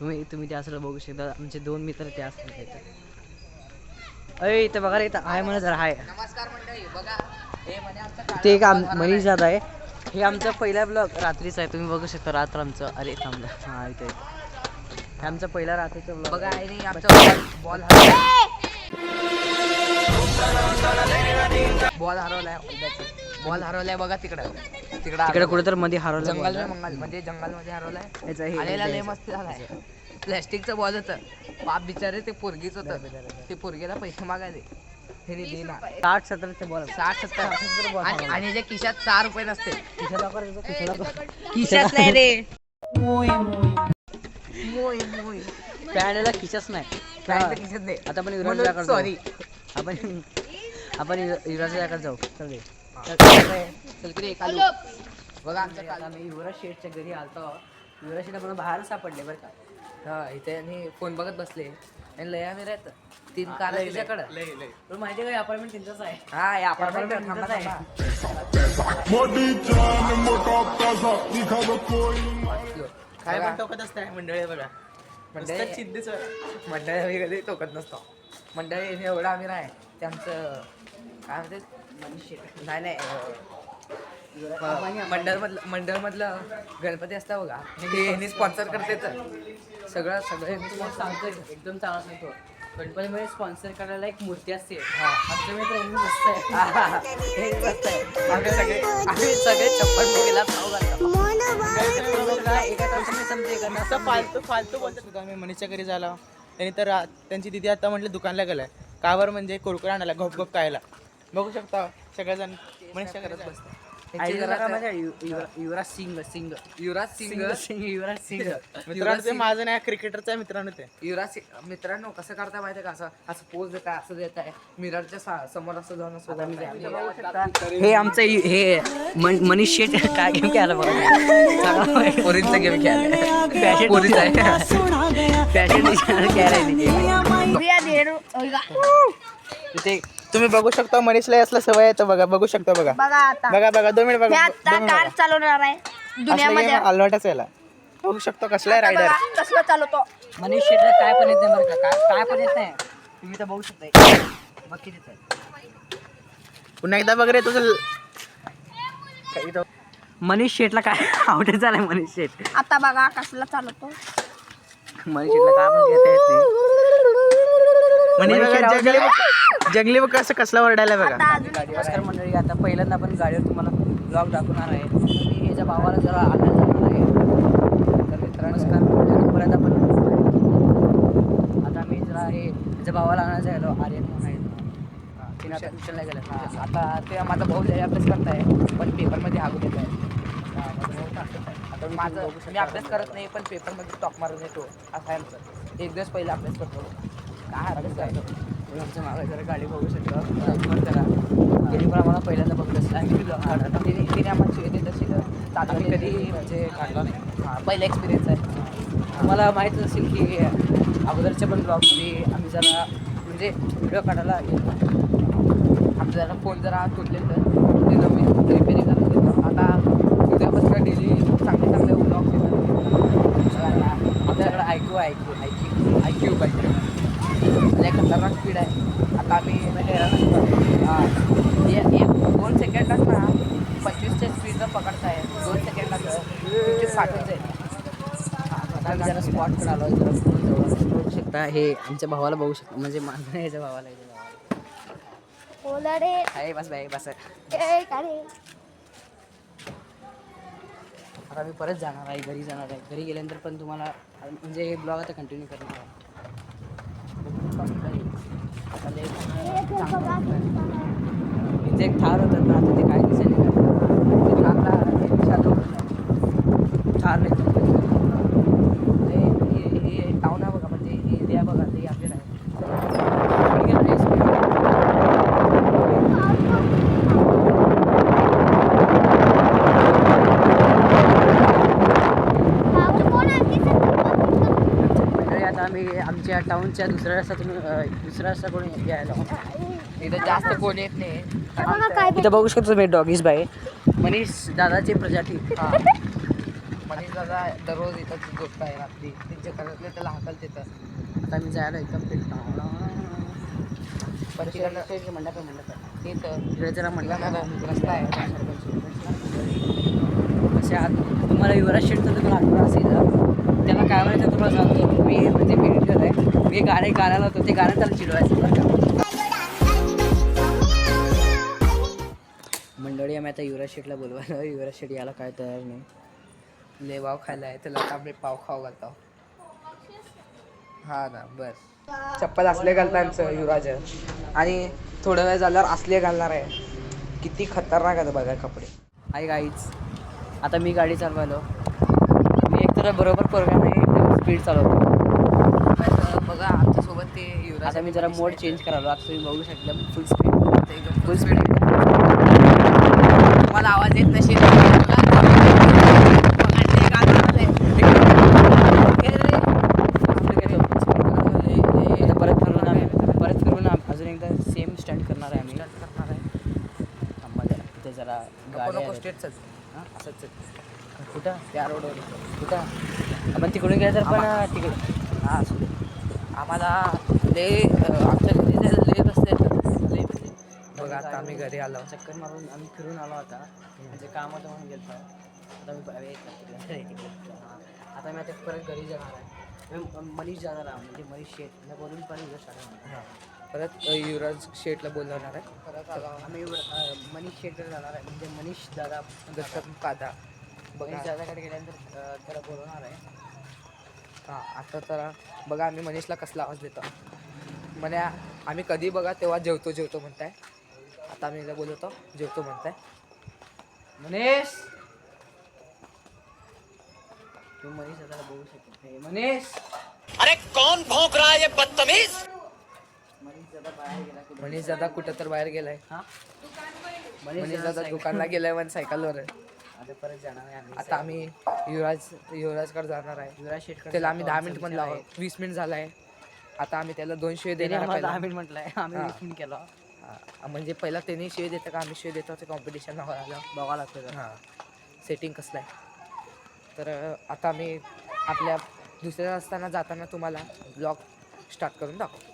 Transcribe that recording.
तुम्ही त्या असं बघू शकता. आमचे 2 मित्र ते असतात अय इथं बघा इथं आहे म्हणा जरा आहे. नमस्कार मंडळी बघा हे ते एक मनीष दादा आहे. हे आमचा पहिला ब्लॉग रात्रीचा आहे. तुम्ही बघू शकता रात्र आमचं. अरे थांबलं हां इथे हे आमचा पहिला रात्रीचा ब्लॉग बघा आणि आमचा बॉल हरवलाय बघा तिकडे कुठेतरी मध्ये हरवलं. जंगलमध्ये हरवलाय. आलेला लय मस्त झालाय. प्लॅस्टिकचं बॉल होतं. बाप बिचारे ते पोरगीच होतं. ते पोरगीला पैसे मागायले. 60-70 बॉल 60-70 आणि जे खिशात 4 रुपये नसते. खिशात नाही रे. पॅन्टला खिशाच नाही. खिशात नाही. आता आपण युवराजकडे सॉरी आपण युवराजकडे जाऊ. चल बघा आमच्या आम्ही युवराज शेठच्या घरी आलतो. युवराज शेठ आपण बाहेर सापडले बरं का. हा इथे आणि फोन बघत बसले आणि लय आम्ही राहत 3 कार त्याच्याकडं. पण माहिती का अपार्टमेंट त्यांचंच आहे. हा या अपार्टमेंट थांबत आहे. काय पण टोकत असते मंडळी बघा. मंडळी कधी टोकत नसतो. मंडळी एवढं आम्ही राह त्यांचं काय म्हणते नाही मंडळ मधलं गणपती असता बघा ते स्पॉन्सर करते. तर सगळं सांगतो एकदम चांगला सांगतो. गणपतीमध्ये स्पॉन्सर करायला एक मूर्ती असते. आमच्या मित्र मस्त आहे. आम्ही सगळे चप्पल गेला फालतू बोलतात. आम्ही मनीषच्या घरी झाला त्यांनी तर त्यांची दिदी आता म्हटलं दुकानला गेलाय कावर म्हणजे कुरकुरा आणायला घोप घोप खायला. बघू शकता सगळेजण मनीषच्या घरात बसतात. युवराज सिंग मित्रांनो ते माझं नाही क्रिकेटरचा मित्रांनो ते युवराज मित्रांनो कसं करता माहिती का असं पोज देत आहे असं देत आहे मिररच्या समोर असं जाऊन हे आमचं हे मनीष शेठ काय गेम खेळायला बघा. पोरींचा गेम खेळायला पोरीच आहे. तुम्ही बघू शकता मनीषला असला सवय आहे. बघा बघू शकता बघा 2 मिनिट बघा. कार चालवणार आहे दुनियामध्ये. अलवाटच याला बघू शकतो कसला रायडर कसला चालवतो. मनीष शेठला काय पण येत नाही बरं का. काय पण येत नाही. तुम्ही तर बघू शकता. बाकी पुन्हा एकदा बघ रे तुझं. मनीष शेठला काय आवडत झालंय. मनीष शेठ आता बघा कसला चालवतो. मनीष शेठला काय पण घेता येत नाही. जंगली बघ कसं कसला वरडायला बघा. नमस्कार मंडळी. आता पहिल्यांदा आपण गाडीवर तुम्हाला ब्लॉग दाखवणार आहे. मी याच्या भावाला जरा आणायला जाणार आहे. तर मित्रांनो परत आपण आता मी जरा हे याच्या भावाला आणायला जायलो. आर्यन म्हणून आहे तिने आता ट्युशनला गेलं. आता ते माझा भाऊ अभ्यास करताय पण पेपरमध्ये हागू देत आहे. आता माझं मी अभ्यास करत नाही पण पेपरमध्ये स्टॉक मारून येतो. असं आहे आमचं. 1 दिवस पहिला अभ्यास करतो. काय अभ्यास करायचं आमच्या मागे जरा गाडी बघू शकतो. त्याला तिने पण आम्हाला पहिल्यांदा बघत असलं आणि तिने आम्हाला येते तशी आम्ही कधी म्हणजे काढला नाही. पहिला एक्सपिरियन्स आहे. मला माहीतच असेल की अगोदरच्या पण ब्लॉगमध्ये आम्ही जरा म्हणजे व्हिडिओ काढायला येतो. आमचा जरा फोन जरा तुटले तर ते नवीन रिपेअरिंग करायला येतो. आता उद्यापासून डेली चांगले ब्लॉग्स येतात. आपल्याकडं IQ पाहिजे. लय खतरनाक स्पीड आहे. आता आम्ही 2 सेकंदात ना 25च्या स्पीडनं पकडता आहे. 2 सेकंदात 60 जाईल. आता आम्ही जरा स्पॉट पण आलो. जरा बघू शकता. हे आमच्या भावाला बघू शकता म्हणजे माझं याच्या भावाला आहे. बस आता मी परत जाणार आहे. घरी जाणार आहे. घरी गेल्यानंतर पण तुम्हाला म्हणजे हे ब्लॉग आता कंटिन्यू करणार आहे. इथे एक थार होतं ना आता ते काय दिसेल थार नाही. हे टाऊन आहे बघा म्हणजे हे एरिया बघा ते आपल्याला आता आम्ही आमच्या टाऊनच्या दुसऱ्या रस्त्याकडून यायला. इथं जास्त कोण येत नाही. इथं बघू शकतो तुम्ही डॉगीज बाय मनीष दादाची प्रजाती. मनीष दादा दररोज इथं झोपताय रात्री त्यांच्या घरातले त्याला हाकल तिथं. आता मी जायला एकदम फिरतो पण तिकडं मंडप आहे मंडप आहे तिथं तिकडे जरा तिला मंडप रस्ता आहे. कसे आहात तुम्हाला युवराज शेठचं तुम्हाला आठवण असेल त्याला काय म्हणायचं तुम्हाला सांगतो मी म्हणजे मेडिटर आहे मी गाणे गायला होतो ते गाणं त्याला चिडवायचं बरं का. मंडळी आम्ही आता युवराज शेठला बोलवायला युवराज शेठ याला काय तयार नाही. ले पाव खायला आहे त्याला आता आम्ही पाव खाऊ घालतो. हा ना बस चप्पल असले घालतांचं युवराज आणि थोड्या वेळ झाल्यावर असले घालणार आहे. किती खतरनाक आहे बघा कपडे. आहे गाईच आता मी गाडी चालवायलो मी एकतर बरोबर प्रोग्राम आहे एकदम स्पीड चालवतो. बघा आमच्यासोबत ते युवराज आता मी जरा मोड चेंज करालो आता तुम्ही बघू शकता फुल स्पीड फुल स्पीड. तुम्हाला आवाज येत नसेल. परत फिरून अजून एकदा सेम स्टंट करणार आहे आम्ही तिथे जरा गाडी स्टेटच असंच कुठं त्या रोडवर कुठं आपण तिकडून गेलं तर पण तिकडे हा असू दे. आम्हाला आमच्या घरी जायला लय बसले बघा आता आम्ही घरी आलो. चक्कर मारून आम्ही फिरून आलो आता म्हणजे काम होतं म्हणून गेलो आता मी आता मी आता परत घरी जाणार आहे मनीष जाणार आहे म्हणजे मनीष शेठ बोलून पण हां परत युवराज शेठला बोलवणार आहे. परत आम्ही मनीष शेठकडे जाणार आहे म्हणजे मनीष दादा दत्तक कादा बघा मनीष दादाकडे गेल्यानंतर त्याला बोलवणार आहे. हां आता तर बघा आम्ही मनीषला कसला आवाज देतो म्हणे आम्ही कधी बघा तेव्हा जेवतो जेवतो म्हणताय. आता आम्ही एकदा बोलवतो जेवतो म्हणताय. मनीष तू मनीष दादाला बोलू शकत नाही. मनीष अरे कौन भौंक रहा है ये बदतमीज? मनीष दादा बाहेर गेला कुठे मनीष दादा कुठं तर बाहेर गेलाय. हां मनीष दादा दुकानला गेलाय पण सायकलवर आहे. आता परत जाणार आहे आम्ही आता आम्ही युवराजकडे जाणार आहे. युवराज शेठकडे त्याला आम्ही जातो. 10 मिनिट पण लावू 20 मिनिट झालाय. आता आम्ही त्याला 2 शिवे त्याने देणार आम्हाला आहे 10 मिनिट म्हटलंय आम्ही हां. 20 मिनिट केलं म्हणजे पहिला त्यांनी शिवे देतं का आम्ही शिवे देतो ते कॉम्पिटिशन आलं बघावं लागतं जरा. हां सेटिंग कसलं आहे. तर आता आम्ही आपल्या दुसऱ्या असताना जाताना तुम्हाला ब्लॉग स्टार्ट करून दाखवतो.